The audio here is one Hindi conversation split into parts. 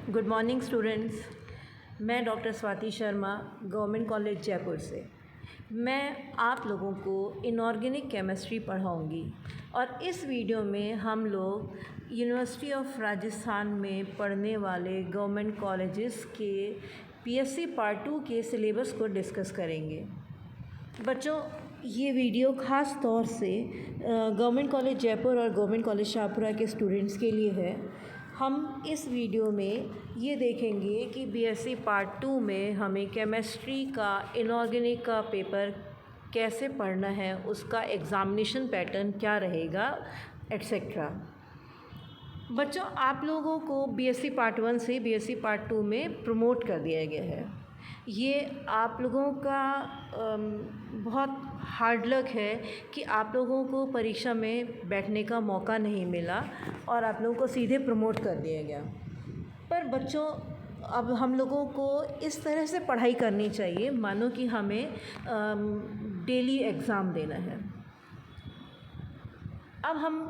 Good morning students. मैं doctor Swati Sharma government college Jaipur से मैं आप लोगों को इनऑर्गेनिक केमिस्ट्री पढ़ाऊंगी और इस वीडियो में हम लोग यूनिवर्सिटी ऑफ राजस्थान में पढ़ने वाले गवर्नमेंट कॉलेजेस के पीएससी पार्ट 2 के सिलेबस को डिस्कस करेंगे। बच्चों, ये वीडियो ख़ास तौर से गवर्नमेंट कॉलेज जयपुर और गवर्नमेंट कॉलेज शाहपुरा के स्टूडेंट्स के लिए है। हम इस वीडियो में ये देखेंगे कि बीएससी पार्ट 2 में हमें केमिस्ट्री का इनऑर्गेनिक का पेपर कैसे पढ़ना है, उसका एग्ज़ामिनेशन पैटर्न क्या रहेगा, एट्सेट्रा। बच्चों, आप लोगों को बीएससी पार्ट 1 से बीएससी पार्ट 2 में प्रमोट कर दिया गया है। ये आप लोगों का बहुत हार्ड लक है कि आप लोगों को परीक्षा में बैठने का मौका नहीं मिला और आप लोगों को सीधे प्रमोट कर दिया गया। पर बच्चों, अब हम लोगों को इस तरह से पढ़ाई करनी चाहिए मानो कि हमें डेली एग्ज़ाम देना है। अब हम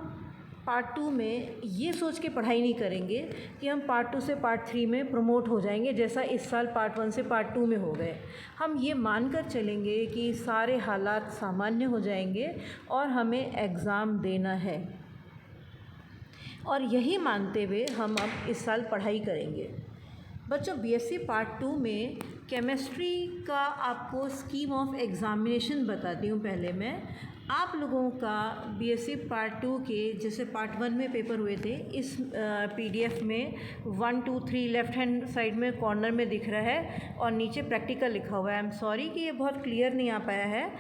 पार्ट 2 में ये सोच के पढ़ाई नहीं करेंगे कि हम पार्ट 2 से पार्ट 3 में प्रमोट हो जाएंगे, जैसा इस साल पार्ट 1 से पार्ट 2 में हो गए। हम ये मानकर चलेंगे कि सारे हालात सामान्य हो जाएंगे और हमें एग्ज़ाम देना है, और यही मानते हुए हम अब इस साल पढ़ाई करेंगे। बच्चों, बीएससी पार्ट 2 में केमिस्ट्री का आपको स्कीम ऑफ एग्ज़ामिनेशन बताती हूँ। पहले मैं आप लोगों का बीएससी पार्ट 2 के जैसे पार्ट 1 में पेपर हुए थे, इस पीडीएफ में 1 2 3 लेफ़्ट हैंड साइड में कॉर्नर में दिख रहा है और नीचे प्रैक्टिकल लिखा हुआ है। आई एम सॉरी कि ये बहुत क्लियर नहीं आ पाया है।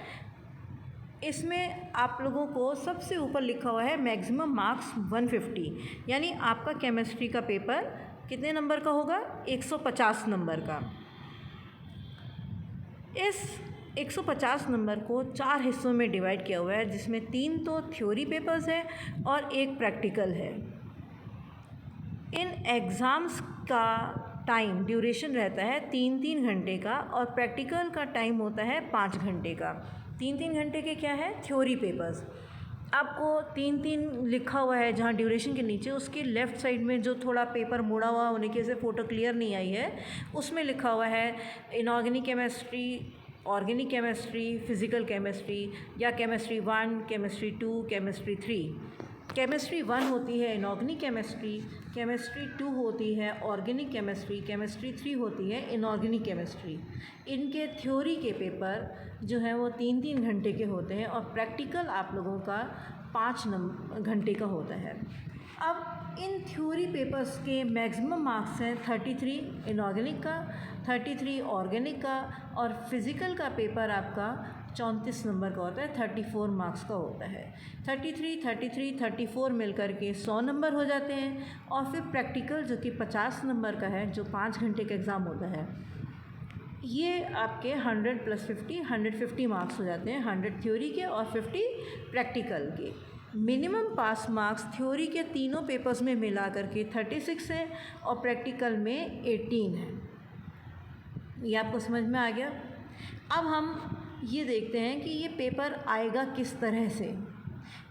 इसमें आप लोगों को सबसे ऊपर लिखा हुआ है मैक्सिमम मार्क्स 150, यानी आपका केमिस्ट्री का पेपर कितने नंबर का होगा? 150 नंबर का। इस 150 नंबर को 4 हिस्सों में डिवाइड किया हुआ है, जिसमें 3 तो थ्योरी पेपर्स हैं और 1 प्रैक्टिकल है। इन एग्ज़ाम्स का टाइम ड्यूरेशन रहता है 3-3 घंटे का और प्रैक्टिकल का टाइम होता है 5 घंटे का। 3-3 घंटे के क्या है? Theory papers. आपको 3-3 लिखा हुआ है जहाँ ड्यूरेशन के नीचे, उसके लेफ़्ट साइड में जो थोड़ा पेपर मुड़ा हुआ होने की वजह से फ़ोटो क्लियर नहीं आई है, उसमें लिखा हुआ है inorganic chemistry, organic chemistry, physical chemistry या केमिस्ट्री 1, केमिस्ट्री 2, केमिस्ट्री 3। केमिस्ट्री 1 होती है इनऑर्गेनिक केमिस्ट्री, केमिस्ट्री 2 होती है ऑर्गेनिक केमिस्ट्री, केमिस्ट्री 3 होती है इनऑर्गेनिक केमिस्ट्री। इनके थ्योरी के पेपर जो हैं वो 3-3 घंटे के होते हैं और प्रैक्टिकल आप लोगों का 5 घंटे का होता है। अब इन थ्योरी पेपर्स के मैक्सिमम मार्क्स हैं 33 इनऑर्गेनिक का, 33 ऑर्गेनिक का, और फिज़िकल का पेपर आपका 34 नंबर का होता है, 34 मार्क्स का होता है। 33, 33, 34 मिलकर के 100 नंबर हो जाते हैं। और फिर प्रैक्टिकल जो कि 50 नंबर का है, जो 5 घंटे का एग्ज़ाम होता है, ये आपके 100 + 50 150 मार्क्स हो जाते हैं, 100 थ्योरी के और 50 प्रैक्टिकल के। मिनिमम पास मार्क्स थ्योरी के तीनों पेपर्स में मिला करके 36 है और प्रैक्टिकल में 18 है। ये आपको समझ में आ गया? अब हम ये देखते हैं कि ये पेपर आएगा किस तरह से।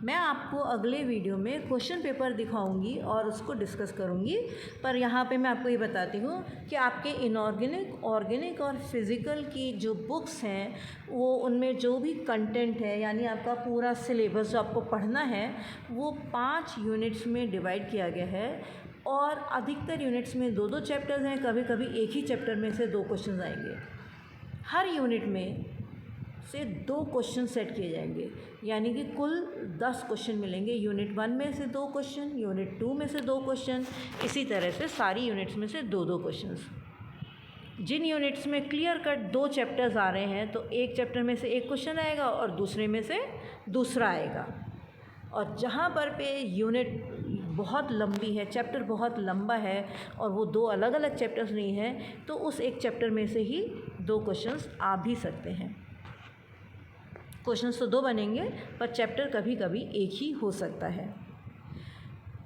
मैं आपको अगले वीडियो में क्वेश्चन पेपर दिखाऊंगी और उसको डिस्कस करूंगी, पर यहाँ पे मैं आपको ये बताती हूँ कि आपके इनऑर्गेनिक, ऑर्गेनिक और फिज़िकल की जो बुक्स हैं, वो उनमें जो भी कंटेंट है, यानी आपका पूरा सिलेबस जो आपको पढ़ना है, वो 5 यूनिट्स में डिवाइड किया गया है और अधिकतर यूनिट्स में 2-2 चैप्टर्स हैं, कभी कभी एक ही चैप्टर में से 2 क्वेश्चन आएंगे। हर यूनिट में से 2 क्वेश्चन सेट किए जाएंगे, यानी कि कुल 10 क्वेश्चन मिलेंगे। यूनिट 1 में से 2 क्वेश्चन, यूनिट 2 में से 2 क्वेश्चन, इसी तरह से सारी यूनिट्स में से 2-2 क्वेश्चंस। जिन यूनिट्स में क्लियर कट 2 चैप्टर्स आ रहे हैं, तो एक चैप्टर में से एक क्वेश्चन आएगा और दूसरे में से दूसरा आएगा। और जहाँ पर पे यूनिट बहुत लंबी है, चैप्टर बहुत लंबा है और वो 2 अलग अलग चैप्टर्स नहीं हैं, तो उस एक चैप्टर में से ही 2 क्वेश्चंस आ भी सकते हैं। क्वेश्चंस तो 2 बनेंगे, पर चैप्टर कभी कभी एक ही हो सकता है।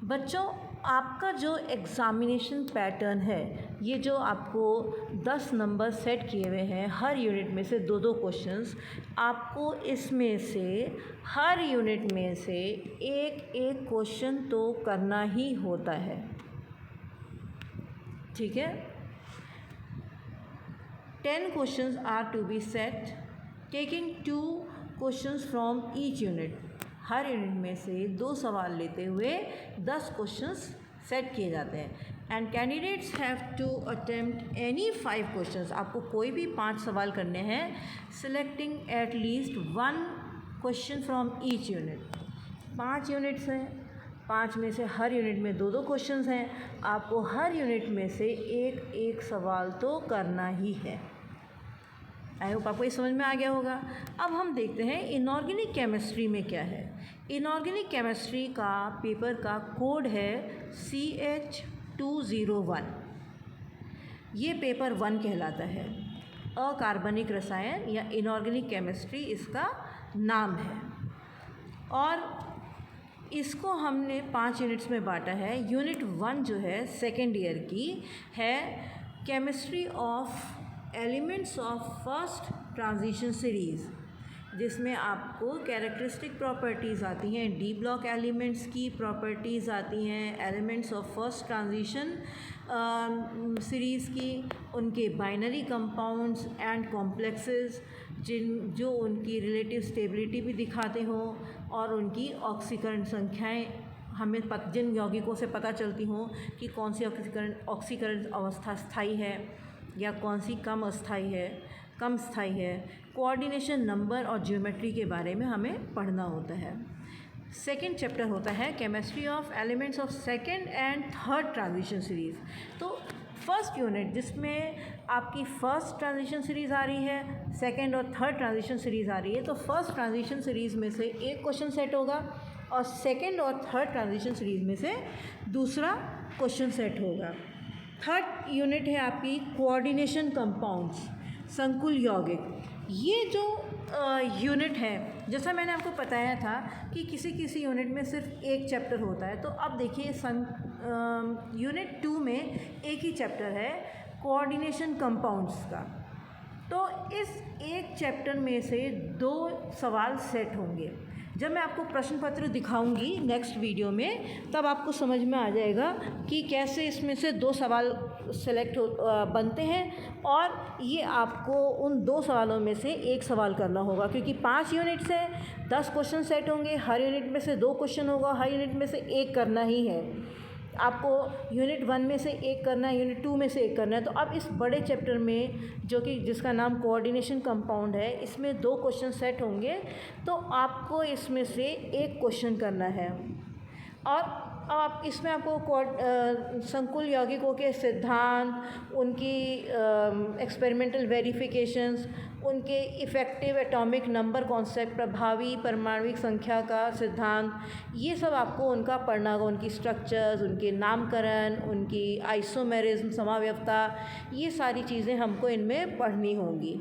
बच्चों, आपका जो एग्ज़ामिनेशन पैटर्न है, ये जो आपको 10 नंबर सेट किए हुए हैं, हर यूनिट में से 2-2 क्वेश्चंस, आपको इसमें से हर यूनिट में से एक क्वेश्चन तो करना ही होता है। ठीक है। 10 questions are to be set taking 2 questions from each unit. हर यूनिट में से 2 सवाल लेते हुए 10 क्वेश्चंस सेट किए जाते हैं। And candidates have to attempt any 5 questions. आपको कोई भी 5 सवाल करने हैं, selecting at least 1 question from each unit. 5 units हैं, 5 में से हर यूनिट में 2-2 क्वेश्चंस हैं। आपको हर यूनिट में से एक सवाल तो करना ही है। आई होप आपको ये समझ में आ गया होगा। अब हम देखते हैं इनऑर्गेनिक केमिस्ट्री में क्या है। इनऑर्गेनिक केमिस्ट्री का पेपर का कोड है CH201। ये पेपर 1 कहलाता है। अकार्बनिक रसायन या इनऑर्गेनिक केमिस्ट्री इसका नाम है। और इसको हमने 5 यूनिट्स में बांटा है। यूनिट 1 जो है सेकेंड ईयर की है, chemistry of elements of first transition series, जिसमें आपको कैरेक्टरिस्टिक प्रॉपर्टीज़ आती हैं, डी ब्लॉक एलिमेंट्स की प्रॉपर्टीज़ आती हैं, elements of first transition series की, उनके बाइनरी कंपाउंड्स एंड कॉम्प्लेक्सेस जो उनकी रिलेटिव स्टेबिलिटी भी दिखाते हों और उनकी ऑक्सीकरण संख्याएं हमें जिन यौगिकों से पता चलती हों कि कौन सी ऑक्सीकरण अवस्था स्थायी है या कौन सी कम स्थायी है। कोऑर्डिनेशन नंबर और ज्योमेट्री के बारे में हमें पढ़ना होता है। सेकेंड चैप्टर होता है chemistry of elements of second and third transition series. तो फर्स्ट यूनिट जिसमें आपकी फर्स्ट ट्रांजिशन सीरीज़ आ रही है, सेकेंड और थर्ड ट्रांजिशन सीरीज़ आ रही है, तो फर्स्ट ट्रांजिशन सीरीज़ में से एक क्वेश्चन सेट होगा और सेकेंड और थर्ड ट्रांजिशन सीरीज़ में से दूसरा क्वेश्चन सेट होगा। थर्ड यूनिट है आपकी कोऑर्डिनेशन कंपाउंड्स, संकुल यौगिक। ये जो यूनिट है, जैसा मैंने आपको बताया था कि किसी यूनिट में सिर्फ एक चैप्टर होता है, तो अब देखिए यूनिट 2 में एक ही चैप्टर है कोऑर्डिनेशन कंपाउंड्स का। तो इस एक चैप्टर में से 2 सवाल सेट होंगे। जब मैं आपको प्रश्न पत्र दिखाऊंगी नेक्स्ट वीडियो में, तब आपको समझ में आ जाएगा कि कैसे इसमें से 2 सवाल सेलेक्ट बनते हैं और ये आपको उन 2 सवालों में से एक सवाल करना होगा, क्योंकि 5 यूनिट्स हैं, 10 क्वेश्चन सेट होंगे, हर यूनिट में से 2 क्वेश्चन होगा, हर यूनिट में से एक करना ही है। आपको यूनिट 1 में से एक करना है, यूनिट 2 में से एक करना है। तो अब इस बड़े चैप्टर में जो कि जिसका नाम कोऑर्डिनेशन कंपाउंड है, इसमें 2 क्वेश्चन सेट होंगे, तो आपको इसमें से एक क्वेश्चन करना है। और अब आप इसमें आपको संकुल यौगिकों के सिद्धांत, उनकी एक्सपेरिमेंटल वेरिफिकेशंस, उनके इफ़ेक्टिव एटॉमिक नंबर कॉन्सेप्ट, प्रभावी परमाणविक संख्या का सिद्धांत, ये सब आपको उनका पढ़ना होगा। उनकी स्ट्रक्चर्स, उनके नामकरण, उनकी आइसोमेरिज्म, समाव्यवस्था, ये सारी चीज़ें हमको इनमें पढ़नी होंगी।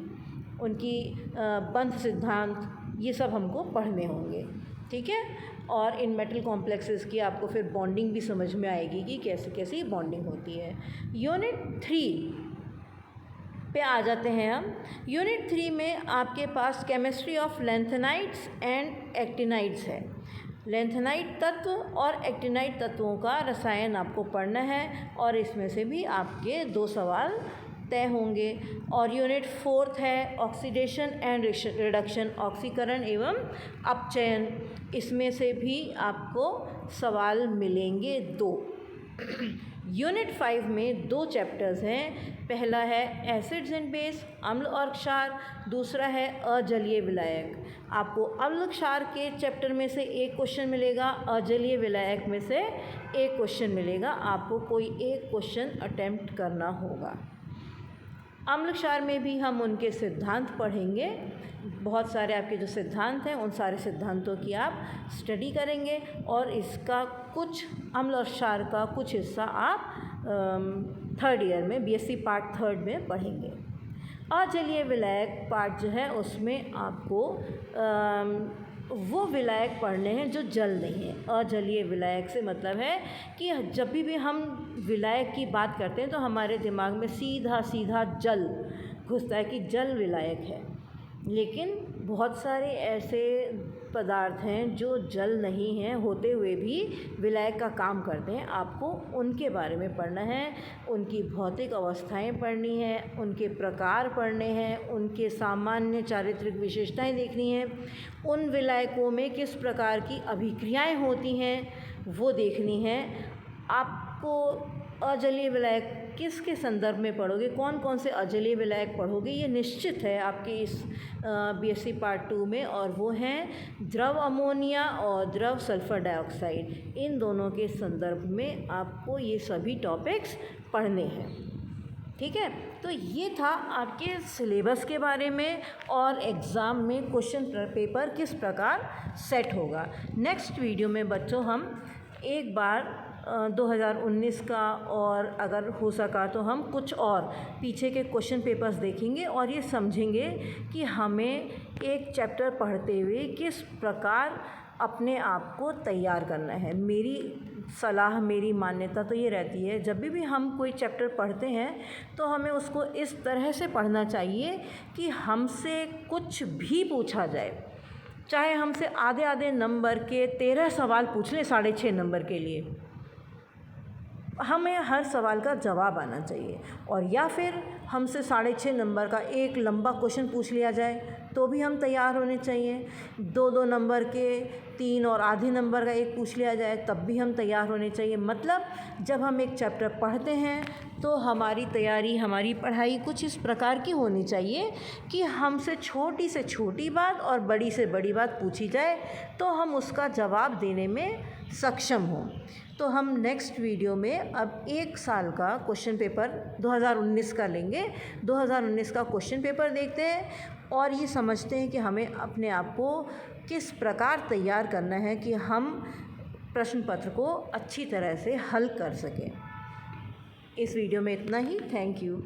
उनकी बंध सिद्धांत, ये सब हमको पढ़ने होंगे, ठीक है। और इन मेटल कॉम्प्लेक्सेस की आपको फिर बॉन्डिंग भी समझ में आएगी कि कैसे कैसी बॉन्डिंग होती है। यूनिट 3 पे आ जाते हैं हम। यूनिट 3 में आपके पास chemistry of lanthanides and actinides है। लैंथेनाइड तत्व और एक्टिनाइड तत्वों का रसायन आपको पढ़ना है और इसमें से भी आपके 2 सवाल तय होंगे। और यूनिट 4 है ऑक्सीडेशन एंड रिडक्शन, ऑक्सीकरण एवं अपचयन, इसमें से भी आपको सवाल मिलेंगे 2। यूनिट 5 में 2 चैप्टर्स हैं। पहला है एसिड्स एंड बेस, अम्ल और क्षार, दूसरा है अजलीय विलायक। आपको अम्ल क्षार के चैप्टर में से एक क्वेश्चन मिलेगा, अजलीय विलायक में से एक क्वेश्चन मिलेगा। आपको कोई एक क्वेश्चन अटेम्प्ट करना होगा। अम्ल क्षार में भी हम उनके सिद्धांत पढ़ेंगे। बहुत सारे आपके जो सिद्धांत हैं, उन सारे सिद्धांतों की आप स्टडी करेंगे और इसका कुछ अम्ल और क्षार का कुछ हिस्सा आप थर्ड ईयर में बीएससी पार्ट 3 में पढ़ेंगे। अजलीय विलायक पार्ट जो है, उसमें आपको वो विलायक पढ़ने हैं जो जल नहीं है। अजलीय विलायक से मतलब है कि जब भी हम विलायक की बात करते हैं तो हमारे दिमाग में सीधा जल घुसता है कि जल विलायक है। लेकिन बहुत सारे ऐसे पदार्थ हैं जो जल नहीं हैं होते हुए भी विलायक का काम करते हैं, आपको उनके बारे में पढ़ना है, उनकी भौतिक अवस्थाएं पढ़नी है, उनके प्रकार पढ़ने हैं, उनके सामान्य चारित्रिक विशेषताएं देखनी हैं, उन विलायकों में किस प्रकार की अभिक्रियाएं होती हैं वो देखनी है। आपको अजलीय विलायक किसके संदर्भ में पढ़ोगे, कौन कौन से अजलीय विलायक पढ़ोगे, ये निश्चित है आपके इस बीएससी पार्ट 2 में, और वो हैं द्रव अमोनिया और द्रव सल्फर डाइऑक्साइड। इन दोनों के संदर्भ में आपको ये सभी टॉपिक्स पढ़ने हैं। ठीक है, तो ये था आपके सिलेबस के बारे में और एग्ज़ाम में क्वेश्चन पेपर किस प्रकार सेट होगा। नेक्स्ट वीडियो में बच्चों हम एक बार 2019 का और अगर हो सका तो हम कुछ और पीछे के क्वेश्चन पेपर्स देखेंगे और ये समझेंगे कि हमें एक चैप्टर पढ़ते हुए किस प्रकार अपने आप को तैयार करना है। मेरी सलाह, मेरी मान्यता तो ये रहती है, जब भी हम कोई चैप्टर पढ़ते हैं तो हमें उसको इस तरह से पढ़ना चाहिए कि हमसे कुछ भी पूछा जाए, चाहे हमसे आधे आधे नंबर के 13 सवाल पूछ लें 6.5 नंबर के लिए, हमें हर सवाल का जवाब आना चाहिए। और या फिर हमसे 6.5 नंबर का एक लंबा क्वेश्चन पूछ लिया जाए तो भी हम तैयार होने चाहिए। 2-2 नंबर के 3 और आधे नंबर का एक पूछ लिया जाए तब भी हम तैयार होने चाहिए। मतलब जब हम एक चैप्टर पढ़ते हैं तो हमारी तैयारी, हमारी पढ़ाई कुछ इस प्रकार की होनी चाहिए कि हमसे छोटी से छोटी बात और बड़ी से बड़ी बात पूछी जाए तो हम उसका जवाब देने में सक्षम हों। तो हम नेक्स्ट वीडियो में अब 1 साल का क्वेश्चन पेपर 2019 का लेंगे। 2019 का क्वेश्चन पेपर देखते हैं और ये समझते हैं कि हमें अपने आप को किस प्रकार तैयार करना है कि हम प्रश्न पत्र को अच्छी तरह से हल कर सकें। इस वीडियो में इतना ही। Thank you.